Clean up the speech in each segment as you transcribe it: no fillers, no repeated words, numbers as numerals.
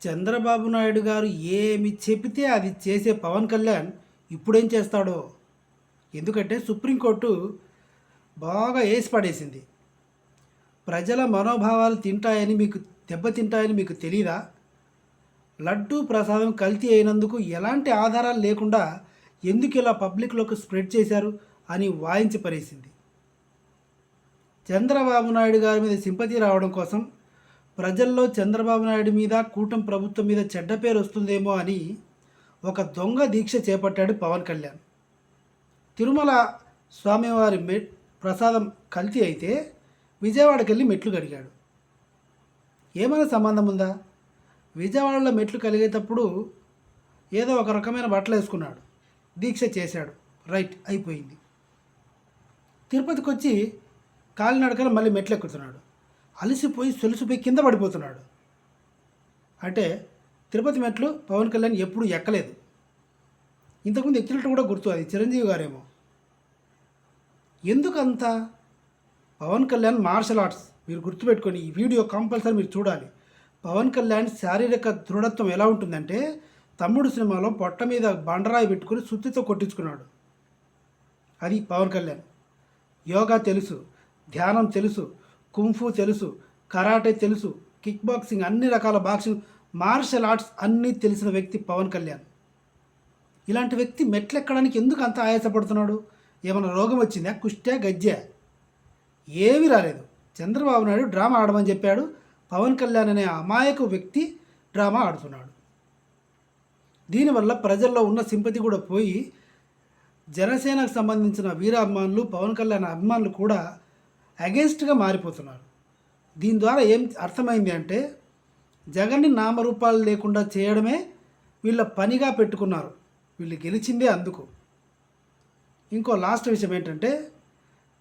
చంద్రబాబు నాయుడు గారు ఏమి చెబితే అది చేసే పవన్ కళ్యాణ్ ఇప్పుడేం చేస్తాడో. ఎందుకంటే సుప్రీంకోర్టు బాగా ఏసి పడేసింది. ప్రజల మనోభావాలు దెబ్బతింటాయని మీకు తెలీదా? లడ్డూ ప్రసాదం కల్తీ అయినందుకు ఎలాంటి ఆధారాలు లేకుండా ఎందుకు ఇలా పబ్లిక్లోకి స్ప్రెడ్ చేశారు అని వాయించి పడేసింది. చంద్రబాబు నాయుడు గారి మీద సింపతి రావడం కోసం ప్రజల్లో చంద్రబాబు నాయుడు మీద కూటమి ప్రభుత్వం మీద చెడ్డ పేరు వస్తుందేమో అని ఒక దొంగ దీక్ష చేపట్టాడు పవన్ కళ్యాణ్. తిరుమల స్వామివారి ప్రసాదం కల్తీ అయితే విజయవాడకి వెళ్ళి మెట్లు కడిగాడు. ఏమైనా సంబంధం ఉందా? విజయవాడలో మెట్లు కలిగేటప్పుడు ఏదో ఒక రకమైన బట్టలు వేసుకున్నాడు, దీక్ష చేశాడు, రైట్, అయిపోయింది. తిరుపతికి వచ్చి కాలినడకన మళ్ళీ మెట్లు ఎక్కుతున్నాడు, అలసిపోయి సొలిసిపోయి కింద పడిపోతున్నాడు. అంటే తిరుపతి మెట్లు పవన్ కళ్యాణ్ ఎప్పుడు ఎక్కలేదు. ఇంతకుముందు ఎక్కినట్టు కూడా గుర్తు, అది చిరంజీవి గారేమో. ఎందుకంత? పవన్ కళ్యాణ్ మార్షల్ ఆర్ట్స్, మీరు గుర్తుపెట్టుకొని ఈ వీడియో కంపల్సరీ మీరు చూడాలి. పవన్ కళ్యాణ్ శారీరక దృఢత్వం ఎలా ఉంటుందంటే, తమ్ముడు సినిమాలో పొట్ట మీద బండరాయి పెట్టుకుని సుత్తితో కొట్టించుకున్నాడు. అది పవన్ కళ్యాణ్. యోగా తెలుసు, ధ్యానం తెలుసు, కుంఫు తెలుసు, కరాటే తెలుసు, కిక్ బాక్సింగ్, అన్ని రకాల బాక్సింగ్, మార్షల్ ఆర్ట్స్ అన్నీ తెలిసిన వ్యక్తి పవన్ కళ్యాణ్. ఇలాంటి వ్యక్తి మెట్లెక్కడానికి ఎందుకు అంత ఆయాసపడుతున్నాడు? ఏమైనా రోగం వచ్చిందా? కుష్ట్యా, గజ్జా? ఏమీ రాలేదు. చంద్రబాబు నాయుడు డ్రామా ఆడమని చెప్పాడు. పవన్ కళ్యాణ్ అనే అమాయక వ్యక్తి డ్రామా ఆడుతున్నాడు. దీనివల్ల ప్రజల్లో ఉన్న సింపతి కూడా పోయి జనసేనకు సంబంధించిన వీర అభిమానులు, పవన్ కళ్యాణ్ అభిమానులు కూడా అగెన్స్ట్గా మారిపోతున్నారు. దీని ద్వారా ఏం అర్థమైంది అంటే, జగన్ని నామరూపాలు లేకుండా చేయడమే వీళ్ళ పనిగా పెట్టుకున్నారు. వీళ్ళు గెలిచిందే అందుకు. ఇంకో లాస్ట్ విషయం ఏంటంటే,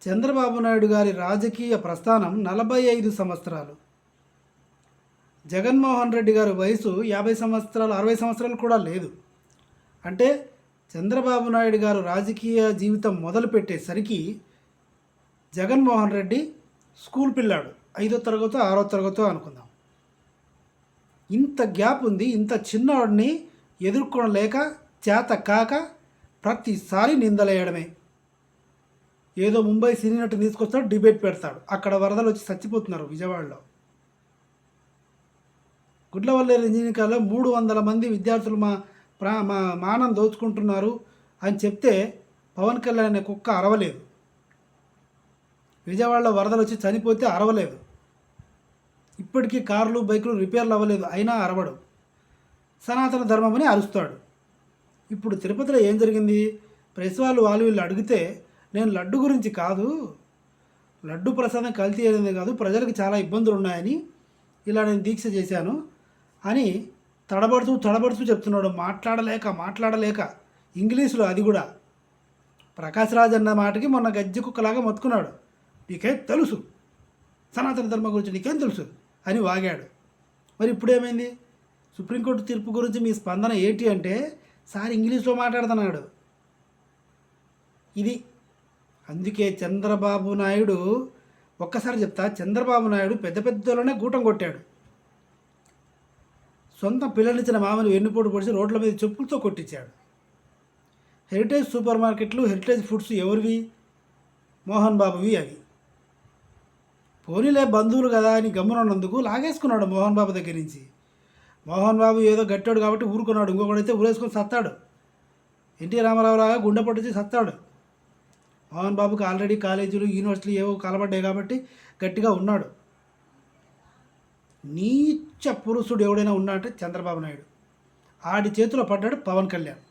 చంద్రబాబు నాయుడు గారి రాజకీయ ప్రస్థానం 45 సంవత్సరాలు. జగన్మోహన్ రెడ్డి గారి వయసు 50 సంవత్సరాలు, 60 సంవత్సరాలు కూడా లేదు. అంటే చంద్రబాబు నాయుడు గారు రాజకీయ జీవితం మొదలుపెట్టేసరికి జగన్మోహన్ రెడ్డి స్కూల్ పిల్లాడు, 5వ తరగతో 6వ తరగతో అనుకుందాం. ఇంత గ్యాప్ ఉంది. ఇంత చిన్నవాడిని ఎదుర్కొనలేక, చేత కాక ప్రతిసారి నిందలేయడమే. ఏదో ముంబై సినీ నటు తీసుకొస్తాడు, డిబేట్ పెడతాడు, అక్కడ వరదలు వచ్చి చచ్చిపోతున్నారు విజయవాడలో. గుడ్లవల్లేరు ఇంజనీరింగ్ కాలేజీలో 300 మంది విద్యార్థులు మా మానం దోచుకుంటున్నారు అని చెప్తే పవన్ కళ్యాణ్ అనే కుక్క అరవలేదు. విజయవాడలో వరదలు వచ్చి చనిపోతే అరవలేదు. ఇప్పటికీ కార్లు, బైకులు రిపేర్లు అవ్వలేదు, అయినా అరవడు. సనాతన ధర్మం అని అరుస్తాడు. ఇప్పుడు తిరుపతిలో ఏం జరిగింది? ప్రెస్ వాళ్ళు వీళ్ళు అడిగితే, నేను లడ్డు గురించి కాదు, లడ్డు ప్రసాదం కల్తీ అయింది కాదు, ప్రజలకు చాలా ఇబ్బందులు ఉన్నాయని ఇలా నేను దీక్ష చేశాను అని తడబడుతూ చెప్తున్నాడు. మాట్లాడలేక ఇంగ్లీషులో, అది కూడా ప్రకాష్ రాజ్ అన్న మాటకి మొన్న గజ్జి కుక్కలాగా మొత్తుకున్నాడు. నీకేం తెలుసు, సనాతన ధర్మం గురించి నీకేం తెలుసు అని వాగాడు. మరి ఇప్పుడేమైంది? సుప్రీంకోర్టు తీర్పు గురించి మీ స్పందన ఏంటి అంటే, సార్ ఇంగ్లీష్లో మాట్లాడుతున్నాడు. ఇది అందుకే చంద్రబాబు నాయుడు, ఒక్కసారి చెప్తా, చంద్రబాబు నాయుడు పెద్దలోనే గూటం కొట్టాడు. సొంత పిల్లనిచ్చిన మామని వెన్నుపోటు పొడిచి రోడ్ల మీద చెప్పులతో కొట్టించాడు. హెరిటేజ్ సూపర్ మార్కెట్లు, హెరిటేజ్ ఫుడ్స్ ఎవరివి? మోహన్ బాబువి. అవి పోనీలే బంధువులు కదా అని గమ్మునున్నందుకు లాగేసుకున్నాడు మోహన్ బాబు దగ్గర నుంచి. మోహన్ బాబు ఏదో గట్టాడు కాబట్టి ఊరుకున్నాడు, ఇంకొకడైతే ఊరేసుకొని సత్తాడు. ఎన్టీ రామారావు లాగా గుండె పట్టించి సత్తాడు. మోహన్ బాబుకి ఆల్రెడీ కాలేజీలు, యూనివర్సిటీలు ఏవో కలబడ్డాయి కాబట్టి గట్టిగా ఉన్నాడు. నీచ పురుషుడు ఎవడైనా ఉన్నా అంటే చంద్రబాబు నాయుడు. ఆడి చేతిలో పడ్డాడు పవన్ కళ్యాణ్.